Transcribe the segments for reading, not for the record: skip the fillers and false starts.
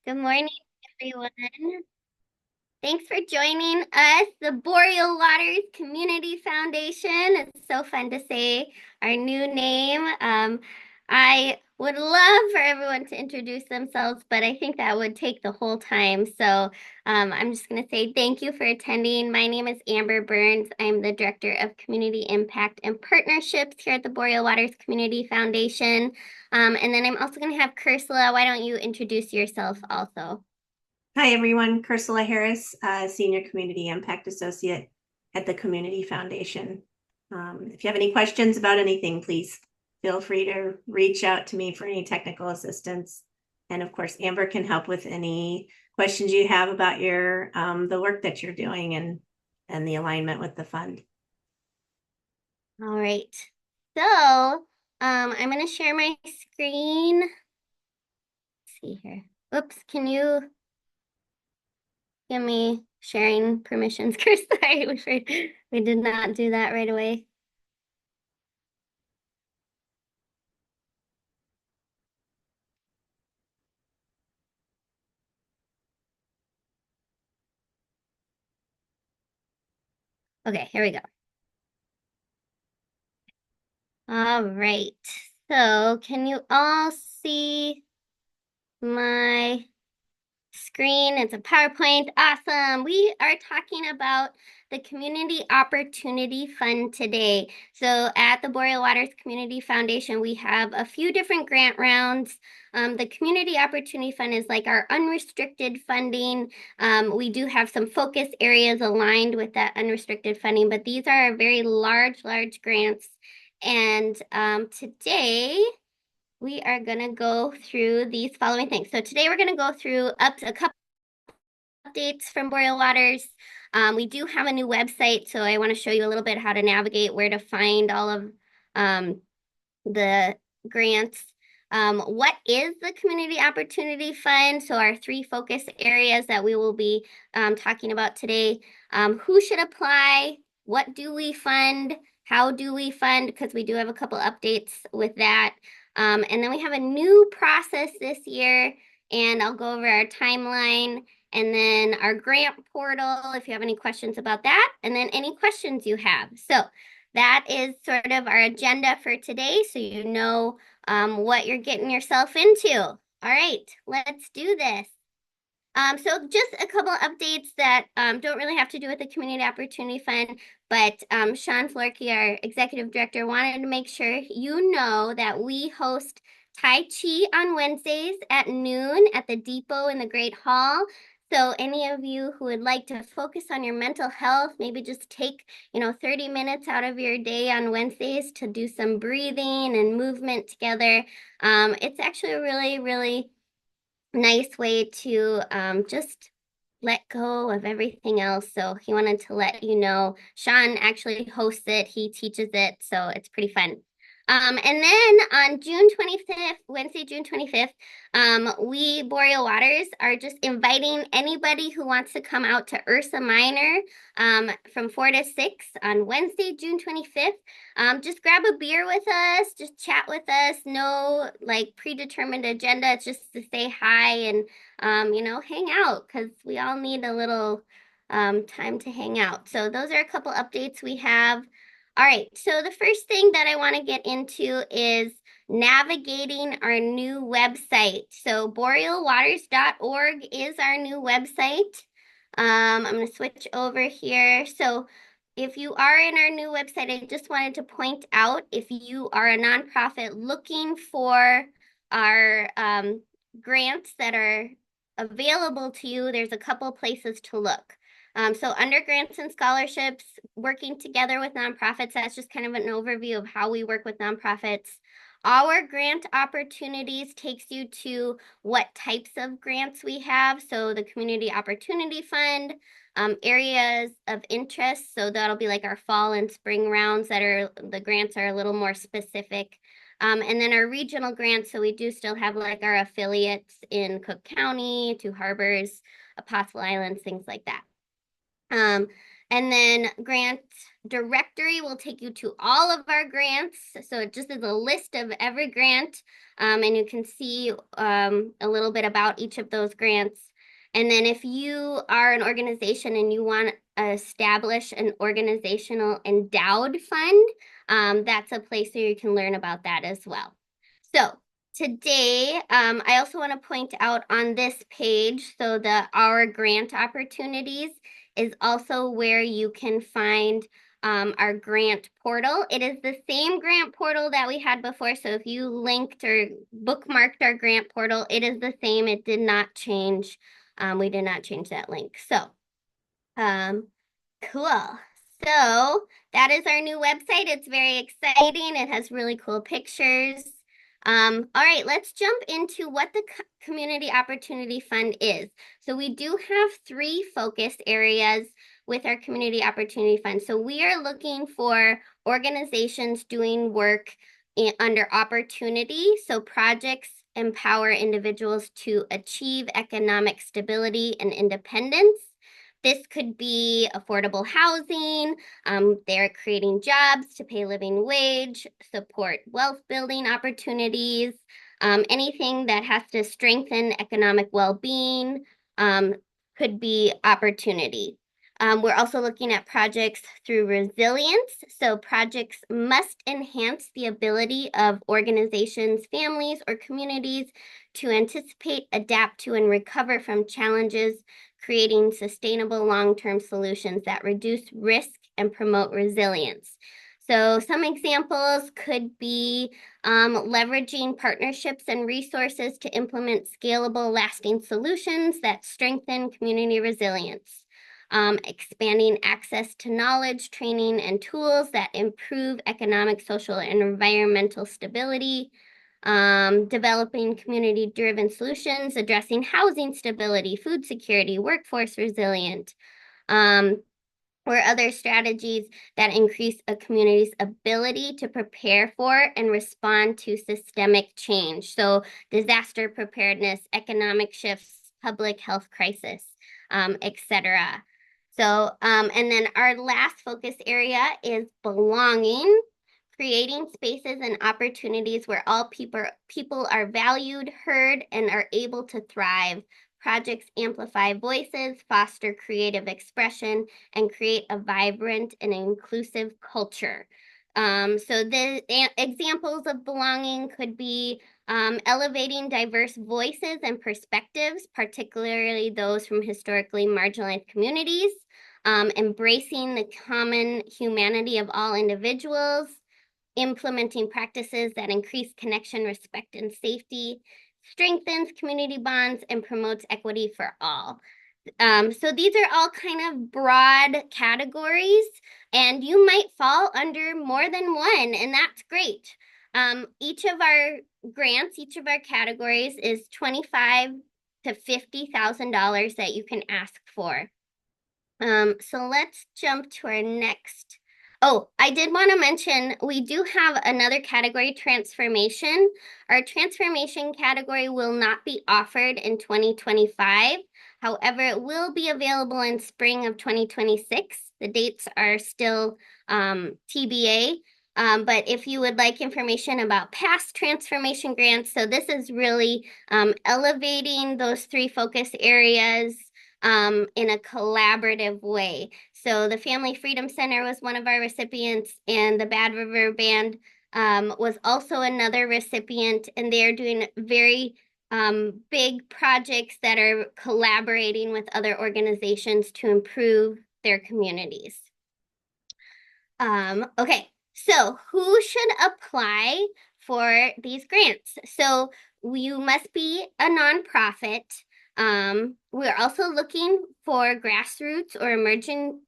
Good morning, everyone. Thanks for joining us, the Boreal Waters Community Foundation. It's so fun to say our new name. I would love for everyone to introduce themselves, but I think that would take the whole time. So I'm just going to say thank you for attending. My name is Amber Burns. I'm the Director of Community Impact and Partnerships here at the Boreal Waters Community Foundation. And then I'm also going to have Ursula. Why don't you introduce yourself also? Hi, everyone. Ursula Harris, Senior Community Impact Associate at the Community Foundation. If you have any questions about anything, please feel free to reach out to me for any technical assistance. And of course, Amber can help with any questions you have about the work that you're doing and the alignment with the fund. All right. So, I'm going to share my screen. Let's see here. Oops, can you give me sharing permissions, Chris? Sorry, we did not do that right away. Okay, here we go. All right. So, can you all see my screen? It's a PowerPoint. Awesome. We are talking about the Community Opportunity Fund today. So at the Boreal Waters Community Foundation, we have a few different grant rounds. The Community Opportunity Fund is like our unrestricted funding. We do have some focus areas aligned with that unrestricted funding, but these are very large grants. And today, we are going to go through these following things. So today we're going to go through up to a couple updates from Boreal Waters. We do have a new website, so I want to show you a little bit how to navigate where to find all of the grants. What is the Community Opportunity Fund? So our three focus areas that we will be talking about today. Who should apply? What do we fund? How do we fund? Because we do have a couple updates with that. And then we have a new process this year, and I'll go over our timeline and then our grant portal if you have any questions about that, and then any questions you have. So that is sort of our agenda for today, so you know what you're getting yourself into. All right, let's do this. So just a couple updates that don't really have to do with the Community Opportunity Fund, but Sean Florkey, our executive director, wanted to make sure you know that we host Tai Chi on Wednesdays at noon at the Depot in the Great Hall. So any of you who would like to focus on your mental health, maybe just take, 30 minutes out of your day on Wednesdays to do some breathing and movement together. It's actually a really, really nice way to just let go of everything else. So he wanted to let you know. Sean actually hosts it, he teaches it, so it's pretty fun. And then on June 25th, Wednesday, June 25th, we, Boreal Waters, are just inviting anybody who wants to come out to Ursa Minor from 4 to 6 on Wednesday, June 25th. Just grab a beer with us, just chat with us. No like predetermined agenda. It's just to say hi and hang out because we all need a little time to hang out. So those are a couple updates we have. All right, so the first thing that I want to get into is navigating our new website. So borealwaters.org is our new website. I'm going to switch over here. So if you are in our new website, I just wanted to point out if you are a nonprofit looking for our grants that are available to you, there's a couple places to look. So under grants and scholarships, working together with nonprofits, that's just kind of an overview of how we work with nonprofits. Our grant opportunities takes you to what types of grants we have. So the Community Opportunity Fund, areas of interest. So that'll be like our fall and spring rounds that are, the grants are a little more specific. And then our regional grants. So we do still have like our affiliates in Cook County, Two Harbors, Apostle Islands, things like that. And then grant directory will take you to all of our grants. So it just is a list of every grant, and you can see a little bit about each of those grants. And then if you are an organization and you want to establish an organizational endowed fund, that's a place where you can learn about that as well. So today, I also want to point out on this page, so the Our Grant Opportunities is also where you can find our grant portal. It is the same grant portal that we had before. So if you linked or bookmarked our grant portal, it is the same. It did not change. We did not change that link. So, cool. So that is our new website. It's very exciting. It has really cool pictures. All right, let's jump into what the Community Opportunity Fund is. So we do have 3 focus areas with our Community Opportunity Fund. So we are looking for organizations doing work under opportunity. So projects empower individuals to achieve economic stability and independence. This could be affordable housing. They're creating jobs to pay living wage, support wealth building opportunities, anything that has to strengthen economic well-being could be opportunity. We're also looking at projects through resilience. So projects must enhance the ability of organizations, families, or communities to anticipate, adapt to, and recover from challenges, creating sustainable long-term solutions that reduce risk and promote resilience. So some examples could be leveraging partnerships and resources to implement scalable, lasting solutions that strengthen community resilience. Expanding access to knowledge, training, and tools that improve economic, social, and environmental stability. Developing community-driven solutions, addressing housing stability, food security, workforce resilience, or other strategies that increase a community's ability to prepare for and respond to systemic change. So disaster preparedness, economic shifts, public health crisis, etc. So, and then our last focus area is belonging, creating spaces and opportunities where all people are valued, heard, and are able to thrive. Projects amplify voices, foster creative expression, and create a vibrant and inclusive culture. So the examples of belonging could be elevating diverse voices and perspectives, particularly those from historically marginalized communities, embracing the common humanity of all individuals, implementing practices that increase connection, respect, and safety, strengthens community bonds, and promotes equity for all. So these are all kind of broad categories, and you might fall under more than one, and that's great. Each of our grants, each of our categories is $25,000 to $50,000 that you can ask for. So let's jump to our next. Oh, I did want to mention we do have another category, transformation. Our transformation category will not be offered in 2025. However, it will be available in spring of 2026. The dates are still TBA. But if you would like information about past transformation grants, so this is really elevating those 3 focus areas in a collaborative way. So the Family Freedom Center was one of our recipients, and the Bad River Band was also another recipient, and they're doing very big projects that are collaborating with other organizations to improve their communities. Okay, so who should apply for these grants? So you must be a nonprofit. We're also looking for grassroots or emerging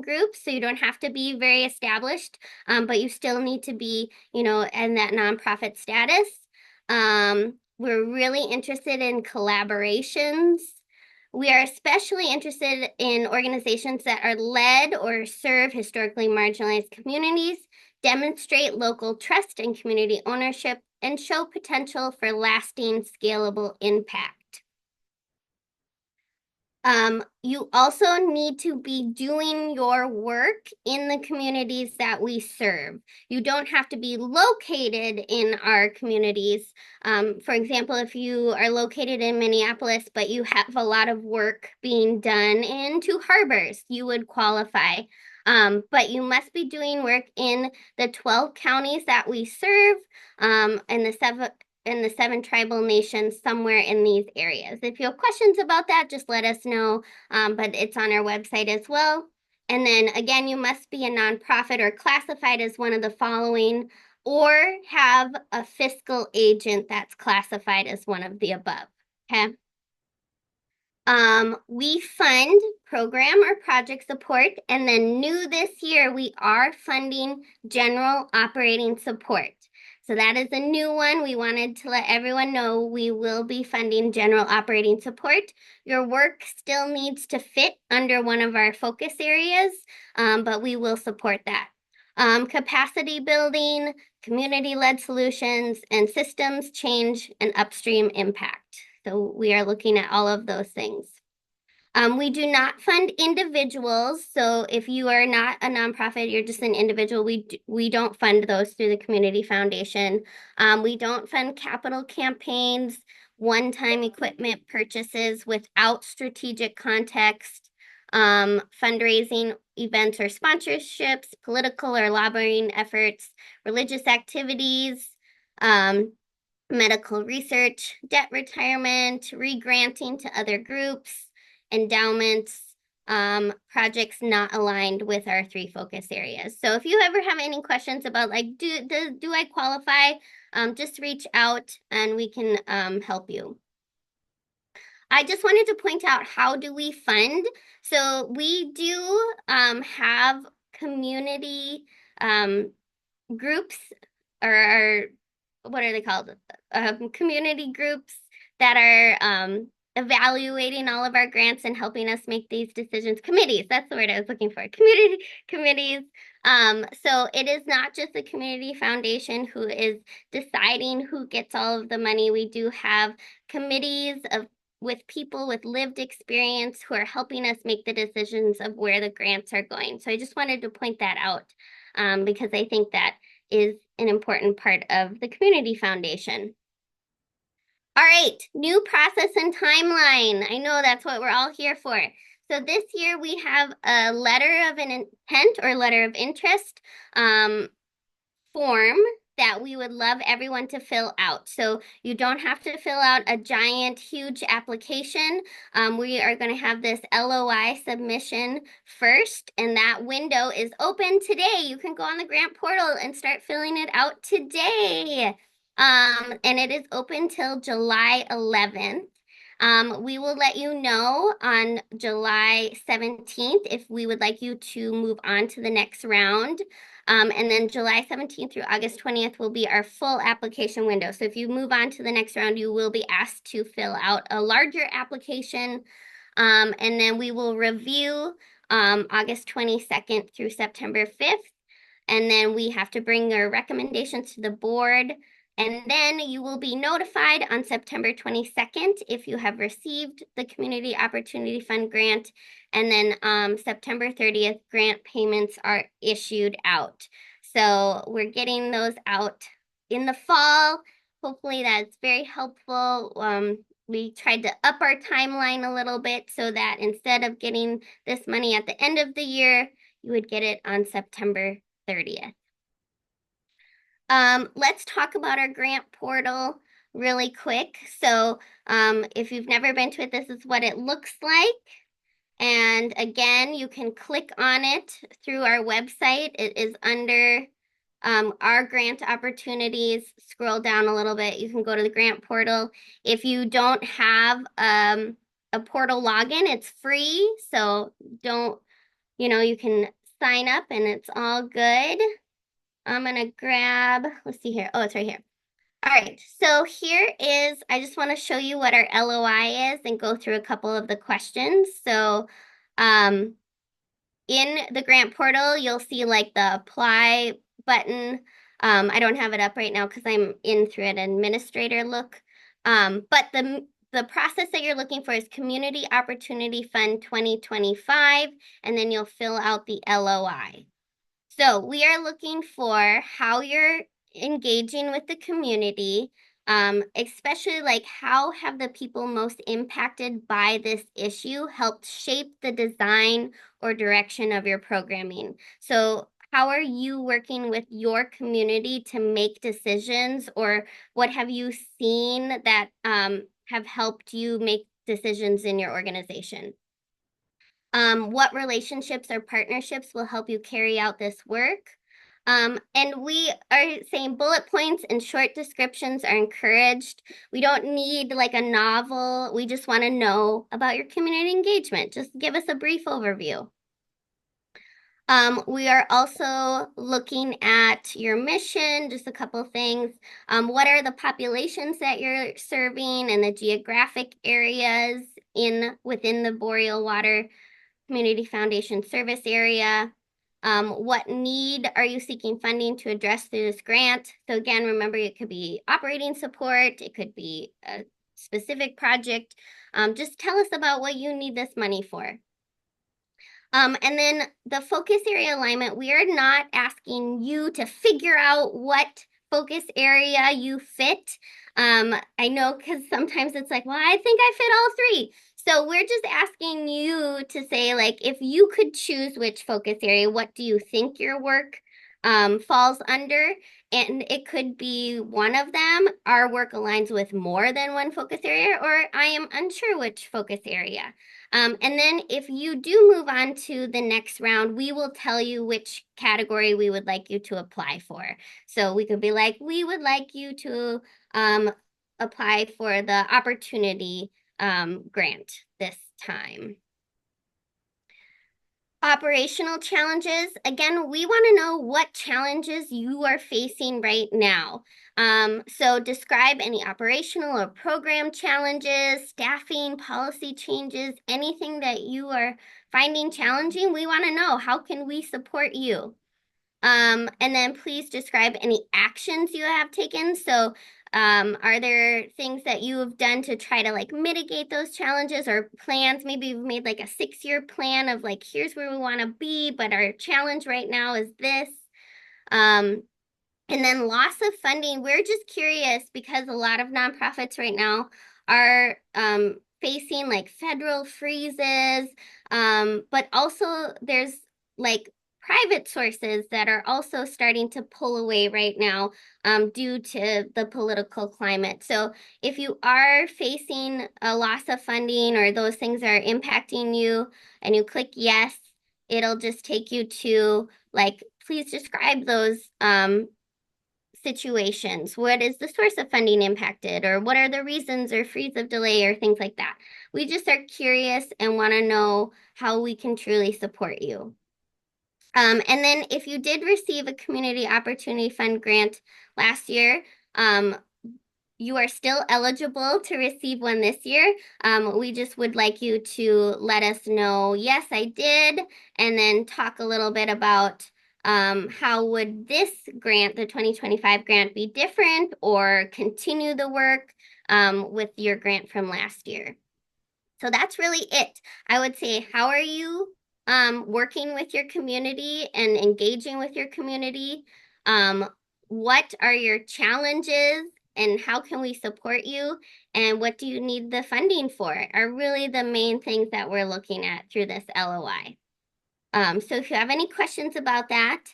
groups, so you don't have to be very established, but you still need to be, in that nonprofit status. We're really interested in collaborations. We are especially interested in organizations that are led or serve historically marginalized communities, demonstrate local trust and community ownership, and show potential for lasting, scalable impact. You also need to be doing your work in the communities that we serve. You don't have to be located in our communities. For example, if you are located in Minneapolis, but you have a lot of work being done in Two Harbors, you would qualify. But you must be doing work in the 12 counties that we serve, and the seven tribal nations somewhere in these areas. If you have questions about that, just let us know. But it's on our website as well. And then again, you must be a nonprofit or classified as one of the following, or have a fiscal agent that's classified as one of the above. Okay. We fund program or project support, and then new this year, we are funding general operating support. So that is a new one. We wanted to let everyone know we will be funding general operating support. Your work still needs to fit under one of our focus areas, but we will support that. Capacity building, community-led solutions, and systems change and upstream impact. So we are looking at all of those things. We do not fund individuals. So if you are not a nonprofit, you're just an individual, we don't fund those through the Community Foundation. We don't fund capital campaigns, one-time equipment purchases without strategic context, fundraising events or sponsorships, political or lobbying efforts, religious activities, medical research, debt retirement, re-granting to other groups, endowments, projects not aligned with our three focus areas. So if you ever have any questions about like, do I qualify, just reach out and we can help you. I just wanted to point out, how do we fund? So we do have community groups, or what are they called? Community groups that are evaluating all of our grants and helping us make these decisions. Committees, that's the word I was looking for. Community committees. So it is not just the Community Foundation who is deciding who gets all of the money. We do have committees with people with lived experience who are helping us make the decisions of where the grants are going. So I just wanted to point that out, because I think that is an important part of the Community Foundation. All right, new process and timeline. I know that's what we're all here for. So this year we have a letter of an intent or letter of interest form that we would love everyone to fill out. So you don't have to fill out a giant, huge application. We are going to have this LOI submission first, and that window is open today. You can go on the grant portal and start filling it out today. And it is open till July 11th. We will let you know on July 17th if we would like you to move on to the next round. And then July 17th through August 20th will be our full application window. So if you move on to the next round, you will be asked to fill out a larger application. And then we will review August 22nd through September 5th. And then we have to bring your recommendations to the board. And then you will be notified on September 22nd if you have received the Community Opportunity Fund grant. And then September 30th, grant payments are issued out. So we're getting those out in the fall. Hopefully that's very helpful. We tried to up our timeline a little bit so that instead of getting this money at the end of the year, you would get it on September 30th. Let's talk about our grant portal really quick. So if you've never been to it, this is what it looks like. And again, you can click on it through our website. It is under our grant opportunities. Scroll down a little bit. You can go to the grant portal. If you don't have a portal login, it's free. So you can sign up and it's all good. I'm gonna grab, let's see here. Oh, it's right here. All right, so here is, I just want to show you what our LOI is and go through a couple of the questions. So in the grant portal, you'll see like the apply button. I don't have it up right now because I'm in through an administrator look. But the process that you're looking for is Community Opportunity Fund 2025, and then you'll fill out the LOI. So we are looking for how you're engaging with the community, especially like how have the people most impacted by this issue helped shape the design or direction of your programming. So how are you working with your community to make decisions, or what have you seen that have helped you make decisions in your organization? What relationships or partnerships will help you carry out this work? And we are saying bullet points and short descriptions are encouraged. We don't need like a novel. We just want to know about your community engagement. Just give us a brief overview. We are also looking at your mission, just a couple things. What are the populations that you're serving and the geographic areas within the Boreal Water Community Foundation service area? What need are you seeking funding to address through this grant? So again, remember, it could be operating support, it could be a specific project. Just tell us about what you need this money for. And then the focus area alignment, we are not asking you to figure out what focus area you fit. I know because sometimes it's like, well, I think I fit all three. So we're just asking you to say, like, if you could choose which focus area, what do you think your work falls under? And it could be one of them. Our work aligns with more than one focus area, or I am unsure which focus area. And then if you do move on to the next round, we will tell you which category we would like you to apply for. So we could be like, we would like you to apply for the opportunity grant this time. Operational challenges. Again, we want to know what challenges you are facing right now. So describe any operational or program challenges, staffing, policy changes, anything that you are finding challenging. We want to know, how can we support you? And then please describe any actions you have taken. So are there things that you have done to try to like mitigate those challenges, or plans? Maybe you've made like a 6-year plan of like, here's where we want to be, but our challenge right now is this. And then loss of funding. We're just curious because a lot of nonprofits right now are facing like federal freezes, but also there's like private sources that are also starting to pull away right now due to the political climate. So if you are facing a loss of funding or those things are impacting you and you click yes, it'll just take you to like, please describe those situations. What is the source of funding impacted, or what are the reasons or freeze of delay or things like that? We just are curious and want to know how we can truly support you. And then if you did receive a Community Opportunity Fund grant last year, you are still eligible to receive one this year. We just would like you to let us know, yes, I did, and then talk a little bit about how would this grant, the 2025 grant, be different or continue the work with your grant from last year. So that's really it. I would say, how are you working with your community and engaging with your community? What are your challenges and how can we support you? And what do you need the funding for are really the main things that we're looking at through this LOI. So if you have any questions about that,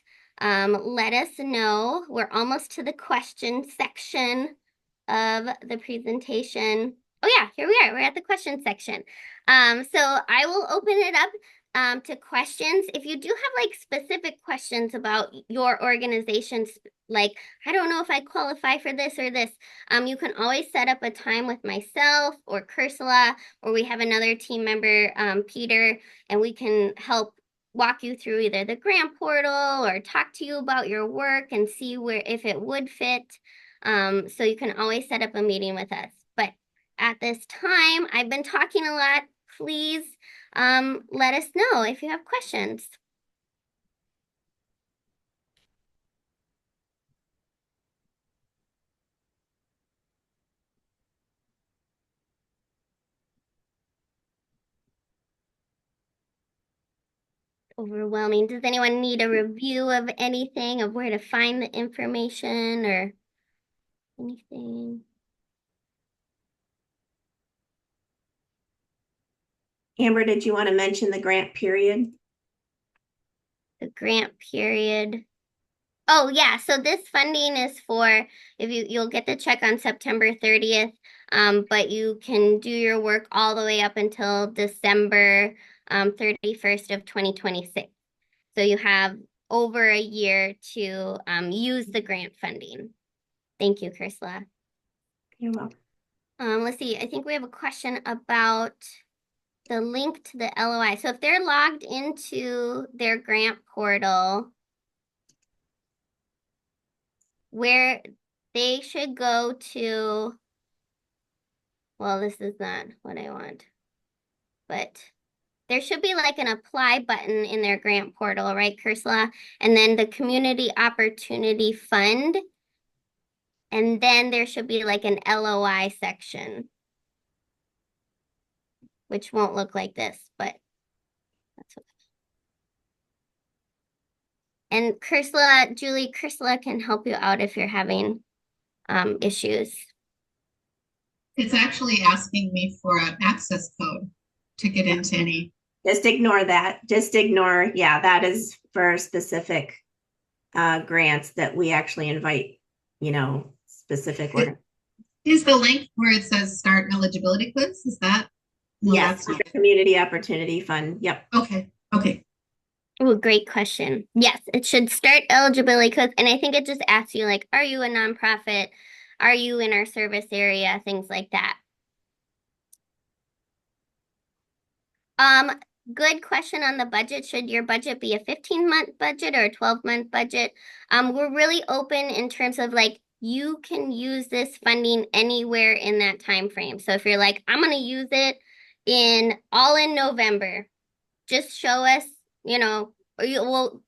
let us know. We're almost to the question section of the presentation. Oh yeah, here we are. We're at the question section. So I will open it up to questions. If you do have like specific questions about your organization's, like, I don't know if I qualify for this or this, you can always set up a time with myself or Cursula, or we have another team member, Peter, and we can help walk you through either the grant portal or talk to you about your work and see where if it would fit. So you can always set up a meeting with us. But at this time, I've been talking a lot. Please let us know if you have questions. overwhelming. Does anyone need a review of anything, of where to find the information or anything? Amber, did you want to mention the grant period? The grant period. Oh yeah, so this funding is for if you'll get the check on September 30th, but you can do your work all the way up until December 31st of 2026. So you have over a year to use the grant funding. Thank you, Ursula. You're welcome. Let's see. I think we have a question about the link to the LOI. So if they're logged into their grant portal, where they should go to, well, this is not what I want, but there should be like an apply button in their grant portal, right, Ursula? And then the Community Opportunity Fund. And then there should be like an LOI section, which won't look like this, but that's what. And Julie, Ursula can help you out if you're having issues. It's actually asking me for an access code to get into any. Just ignore that. Just ignore, yeah, that is for specific grants that we actually invite, specific. Is the link where it says start eligibility quiz? Is that? No, Yes, that's not. Community Opportunity Fund. Yep. Okay. Okay. Oh, great question. Yes, it should start eligibility codes. And I think it just asks you like, are you a nonprofit? Are you in our service area? Things like that. Good question on the budget. Should your budget be a 15-month budget or a 12-month budget? We're really open in terms of like you can use this funding anywhere in that time frame. So if you're like, I'm gonna use it in November, just show us, or you will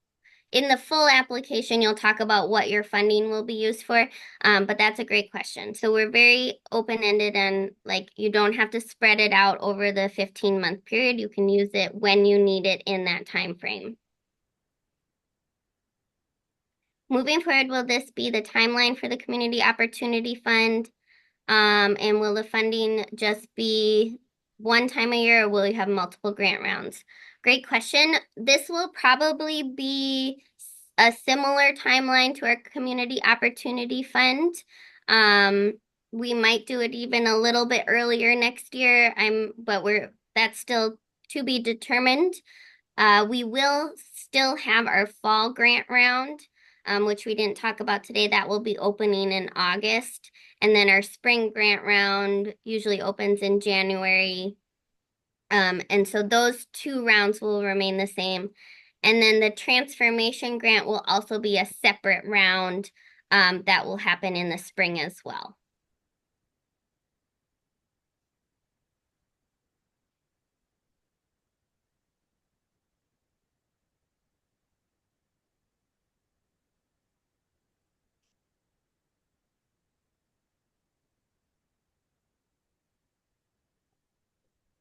in the full application, you'll talk about what your funding will be used for. But that's a great question. So we're very open-ended and like you don't have to spread it out over the 15-month period. You can use it when you need it in that time frame. Moving forward, will this be the timeline for the Community Opportunity Fund? And will the funding just be one time a year or will you have multiple grant rounds? Great question. This will probably be a similar timeline to our Community Opportunity Fund. We might do it even a little bit earlier next year. That's still to be determined. We will still have our fall grant round, which we didn't talk about today. That will be opening in August. And then our spring grant round usually opens in January. And so those two rounds will remain the same. And then the transformation grant will also be a separate round that will happen in the spring as well.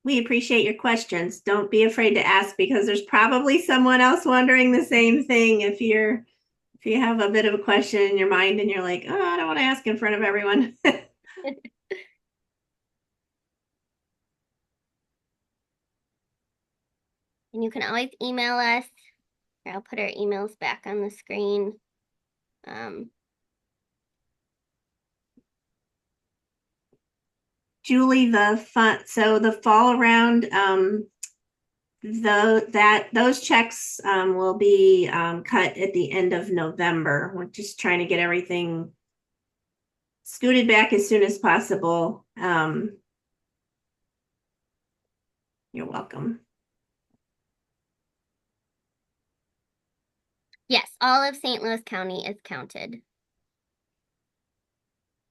We appreciate your questions. Don't be afraid to ask because there's probably someone else wondering the same thing. If you have a bit of a question in your mind and you're like, oh, I don't want to ask in front of everyone. And you can always email us. I'll put our emails back on the screen. Julie, so the fall around, those checks will be cut at the end of November. We're just trying to get everything scooted back as soon as possible. You're welcome. Yes, all of St. Louis County is counted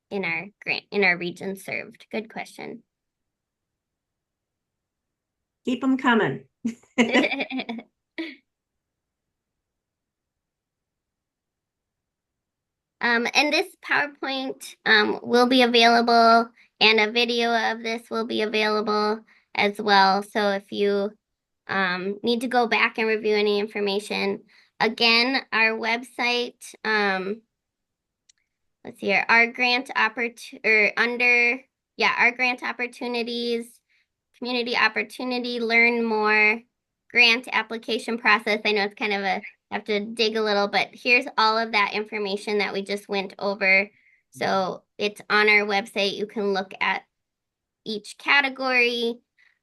in our region served. Good question. Keep them coming. And this PowerPoint will be available and a video of this will be available as well. So if you need to go back and review any information. Again, our website, let's see here, our grant our grant opportunities, community opportunity, learn more, grant application process. I know it's kind of have to dig a little, but here's all of that information that we just went over. So it's on our website. You can look at each category,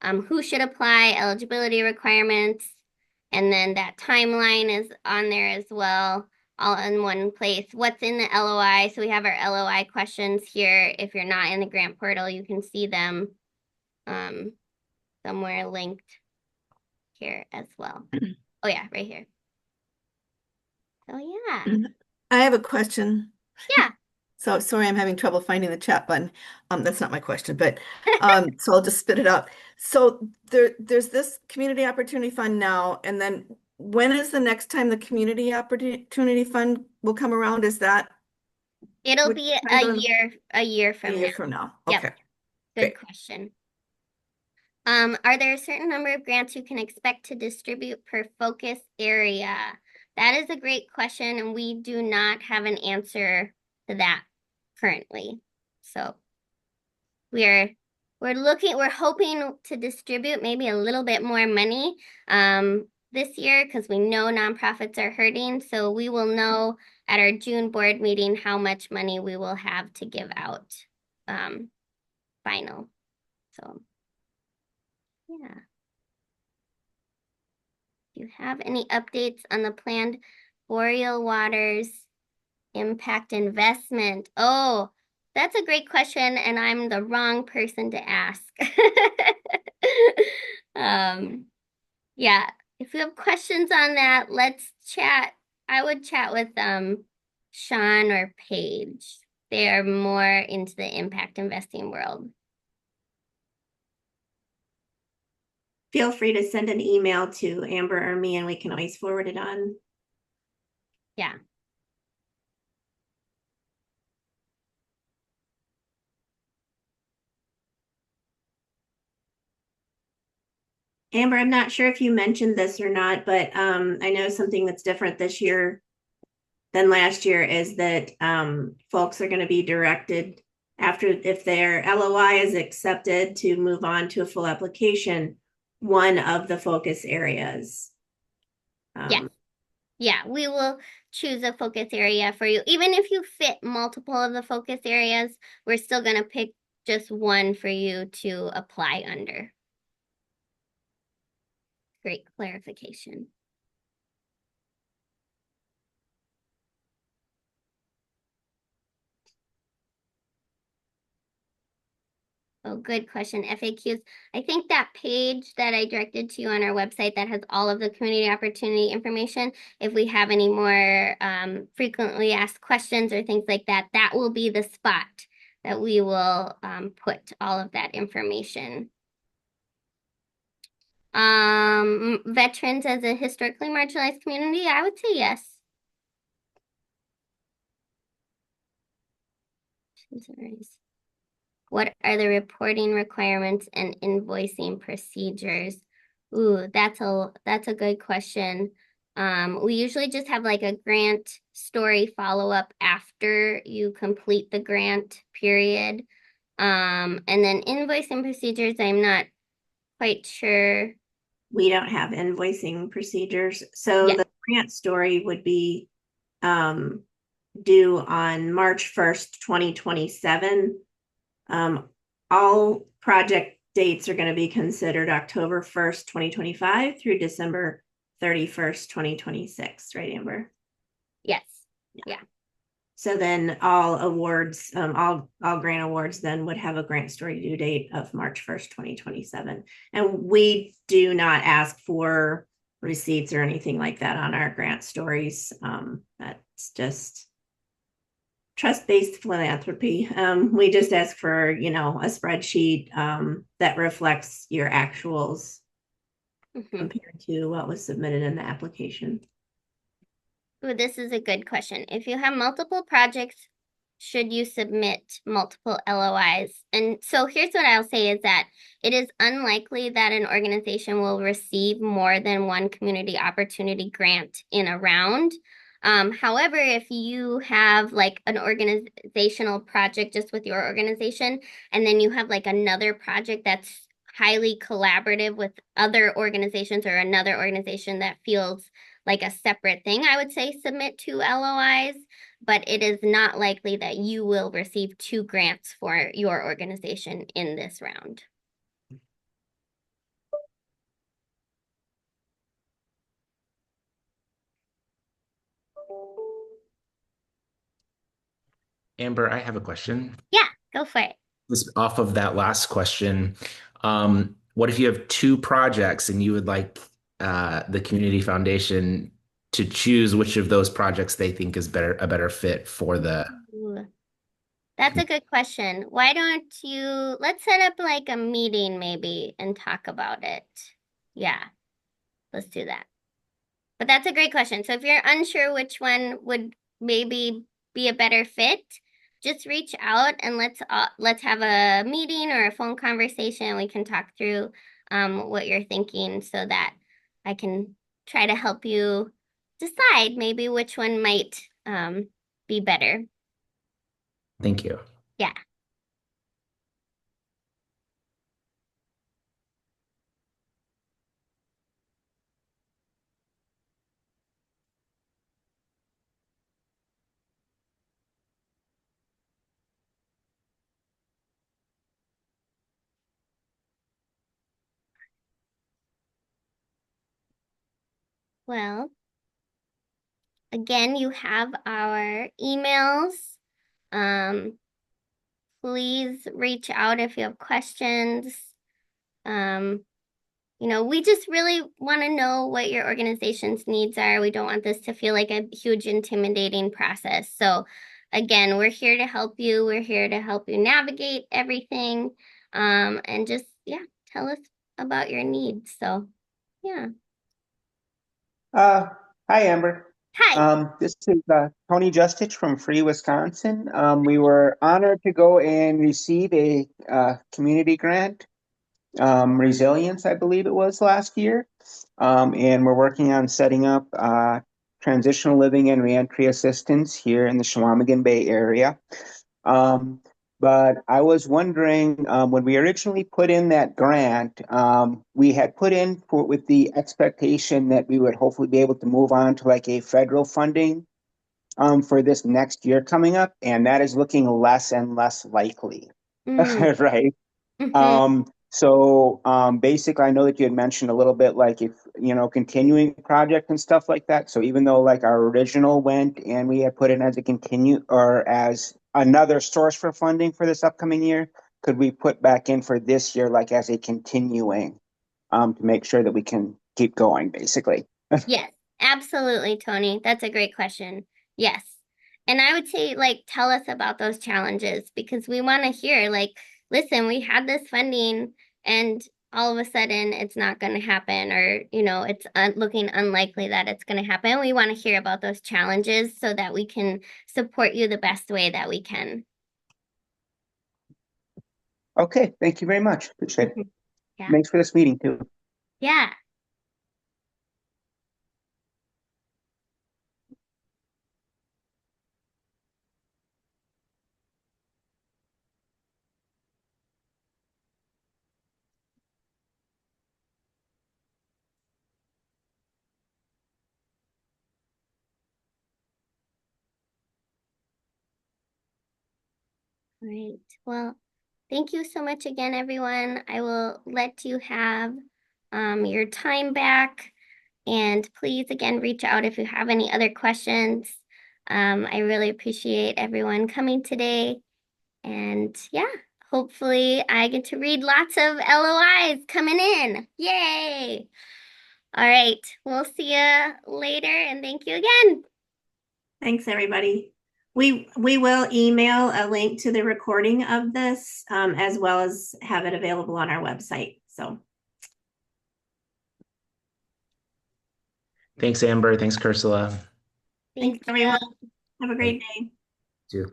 who should apply, eligibility requirements, and then that timeline is on there as well, all in one place. What's in the LOI? So we have our LOI questions here. If you're not in the grant portal, you can see them somewhere linked here as well. Oh yeah, right here. So yeah. I have a question. Yeah. So sorry, I'm having trouble finding the chat button. That's not my question, but so I'll just spit it out. So there's this community opportunity fund now, and then when is the next time the community opportunity fund will come around? Is that It'll Which be time a zone? year a from year now. from now? Yep. Okay. Good Great. question. Are there a certain number of grants you can expect to distribute per focus area? That is a great question, and we do not have an answer to that currently. So we're hoping to distribute maybe a little bit more money this year because we know nonprofits are hurting. So we will know at our June board meeting how much money we will have to give out final. So yeah. Do you have any updates on the planned Boreal Waters impact investment? Oh, that's a great question, and I'm the wrong person to ask. Yeah, if you have questions on that, let's chat. I would chat with Sean or Paige. They are more into the impact investing world. Feel free to send an email to Amber or me and we can always forward it on. Yeah. Amber, I'm not sure if you mentioned this or not, but I know something that's different this year than last year is that folks are going to be directed after, if their LOI is accepted, to move on to a full application, one of the focus areas. Yeah. Yeah, we will choose a focus area for you. Even if you fit multiple of the focus areas, we're still going to pick just one for you to apply under. Great clarification. Oh, good question. FAQs. I think that page that I directed to you on our website that has all of the community opportunity information, if we have any more frequently asked questions or things like that, that will be the spot that we will put all of that information. Veterans as a historically marginalized community, I would say yes. What are the reporting requirements and invoicing procedures? Ooh, that's a good question. We usually just have like a grant story follow-up after you complete the grant period. And then invoicing procedures, I'm not quite sure. We don't have invoicing procedures. So Yeah. the grant story would be due on March 1st, 2027. All project dates are going to be considered October 1st, 2025 through December 31st, 2026, right, Amber? Yes. So then all awards, all grant awards then would have a grant story due date of March 1st, 2027. And we do not ask for receipts or anything like that on our grant stories. That's just trust-based philanthropy. We just ask for, a spreadsheet that reflects your actuals compared to what was submitted in the application. Ooh, this is a good question. If you have multiple projects, should you submit multiple LOIs? And so here's what I'll say is that it is unlikely that an organization will receive more than one community opportunity grant in a round. However, if you have like an organizational project just with your organization, and then you have like another project that's highly collaborative with other organizations or another organization that feels like a separate thing, I would say submit 2 LOIs, but it is not likely that you will receive 2 grants for your organization in this round. Amber, I have a question. Yeah, go for it. Just off of that last question, what if you have 2 projects and you would like the community foundation to choose which of those projects they think is a better fit for the Ooh, that's a good question. Why don't you, let's set up like a meeting maybe and talk about it. Yeah, let's do that. But that's a great question. So if you're unsure which one would maybe be a better fit, just reach out and let's have a meeting or a phone conversation. We can talk through what you're thinking so that I can try to help you decide maybe which one might be better. Thank you. Yeah. Well, again, you have our emails. Please reach out if you have questions. We just really want to know what your organization's needs are. We don't want this to feel like a huge intimidating process. So again, we're here to help you. We're here to help you navigate everything. And just, yeah, tell us about your needs. So, yeah. Hi, Amber. Hi. This is Tony Justich from Free Wisconsin. We were honored to go and receive a community grant, Resilience, I believe it was last year. And we're working on setting up transitional living and reentry assistance here in the Chequamegon Bay area. But I was wondering, when we originally put in that grant, we had put in with the expectation that we would hopefully be able to move on to like a federal funding for this next year coming up, and that is looking less and less likely, Mm, right? mhm. Basically, I know that you had mentioned a little bit like if, continuing project and stuff like that. So even though like our original went and we had put in as a continue or as another source for funding for this upcoming year, could we put back in for this year like as a continuing to make sure that we can keep going, basically? Yes, absolutely, Tony. That's a great question. Yes. And I would say, like, tell us about those challenges because we want to hear, like, listen, we had this funding and all of a sudden it's not going to happen, or, it's looking unlikely that it's going to happen. We want to hear about those challenges so that we can support you the best way that we can. Okay, thank you very much. Appreciate it. Yeah. Thanks for this meeting too. Yeah. Right. Well, thank you so much again, everyone. I will let you have your time back. And please, again, reach out if you have any other questions. I really appreciate everyone coming today. And yeah, hopefully I get to read lots of LOIs coming in. Yay! All right. We'll see you later. And thank you again. Thanks, everybody. We will email a link to the recording of this, as well as have it available on our website. So Thanks, Amber. Thanks, Ursula. Thank thanks, everyone. you. Have a great day. Too.